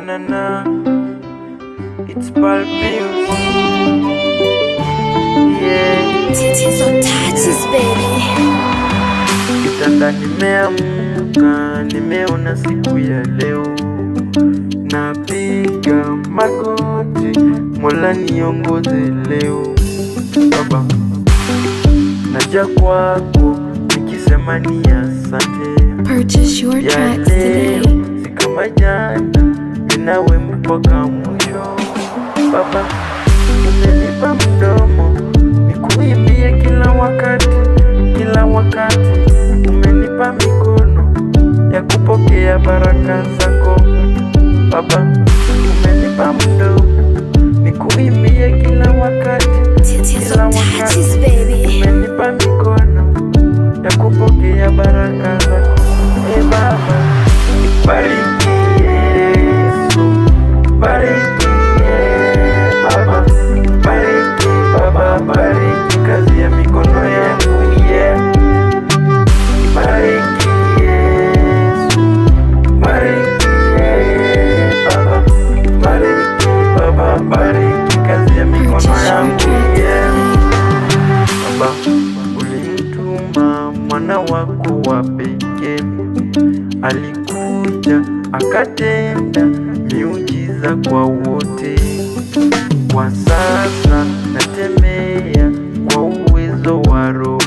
na, it's Pulp Music. Yeah. Tits on touches, baby. Kitanda nimeamka, nimeona siku ya leo, napiga magoti, Mola niongoze leo. Baba, naja kwako nikisema ni asante. Purchase your tracks today. Si kama jana, ninawe mpaka mwisho. Baba, umenipa mdomo nikuimbie kila wakati, kila wakati. Umenipa mikono ya kupokea baraka zako. Baba, umenipa mdomo nikuimbie kila wakati, kila wakati. Umenipa mikono ya kupokea baraka zako. Baba, bariki Yesu, bariki Baba, bariki Baba, bariki kazi ya mikono yangu, yeah. Bariki Yesu, bariki Baba, bariki Baba, bariki kazi ya mikono yangu, yeah. Baba, ulimtuma mwana wako wa pekee, alikuja akatenda miujiza kwa wote. Kwa sasa natembea kwa uwezo wa Roho.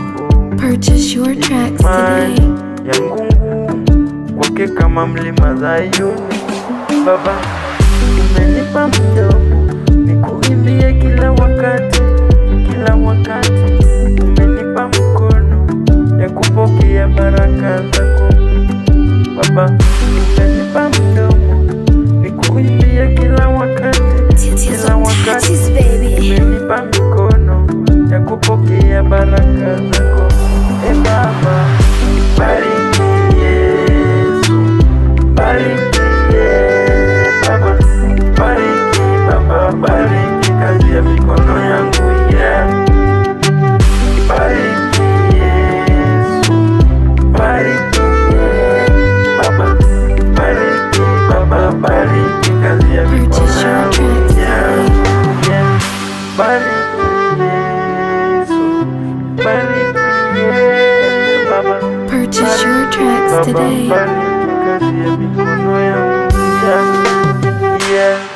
Purchase your tracks today. Yangu ngumu kwake kama mlima Zayuni. Baba, umenipa mdomo nikuimbie kila wakati, kila wakati. Umenipa mkono ya kupokea baraka zako. Baba, umenipa mdomo nikuimbie kila wakati, kila wakati. Umenipa mikono ya kupokea baraka zako. Baba, bariki Yesu, bariki Baba, bariki Baba, bariki kazi ya mikono yangu, yeah. Bariki Yesu, bariki Baba, bariki Baba, bariki kazi ya mikono yangu, yeah. Bariki Yesu, bariki Baba, Purchase your tracks today. bariki kazi ya mikono yangu, yeah.